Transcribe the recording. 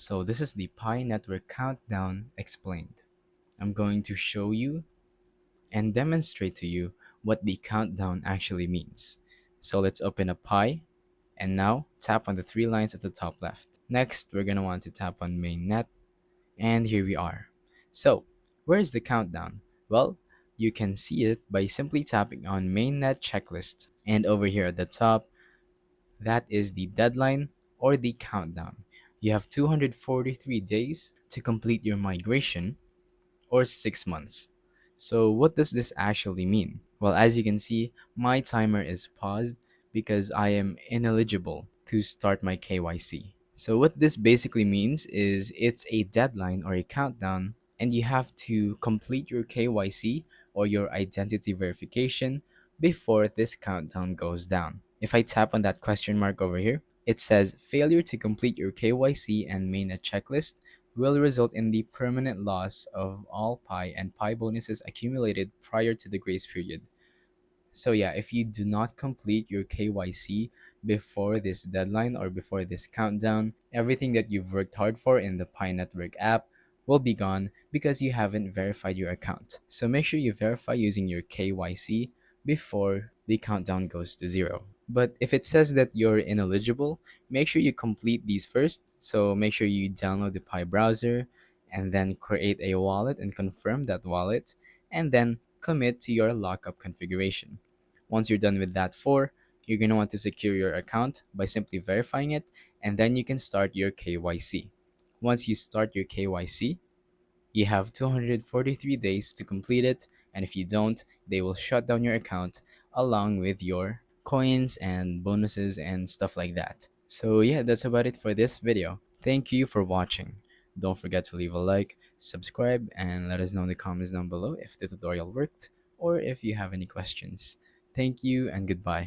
So this is the Pi Network Countdown explained. I'm going to show you and demonstrate to you what the countdown actually means. So let's open up Pi and now tap on the three lines at the top left. Next, we're going to want to tap on Mainnet, and here we are. So where is the countdown? Well, you can see it by simply tapping on Mainnet checklist, and over here at the top, that is the deadline or the countdown. You have 243 days to complete your migration, or 6 months. So what does this actually mean? Well, as you can see, my timer is paused because I am ineligible to start my KYC. So what this basically means is it's a deadline or a countdown, and you have to complete your KYC or your identity verification before this countdown goes down. If I tap on that question mark over here, it says failure to complete your KYC and mainnet checklist will result in the permanent loss of all Pi and Pi bonuses accumulated prior to the grace period. So yeah, if you do not complete your KYC before this deadline or before this countdown, everything that you've worked hard for in the Pi Network app will be gone because you haven't verified your account. So make sure you verify using your KYC before the countdown goes to zero. But if it says that you're ineligible, make sure you complete these first. So make sure you download the Pi browser and then create a wallet and confirm that wallet, and then commit to your lockup configuration. Once you're done with that four, you're going to want to secure your account by simply verifying it, and then you can start your KYC. Once you start your KYC, you have 243 days to complete it, and if you don't, they will shut down your account along with your coins and bonuses and stuff like that. So yeah, that's about it for this video. Thank you for watching. Don't forget to leave a like, subscribe, and let us know in the comments down below if the tutorial worked or if you have any questions. Thank you and goodbye.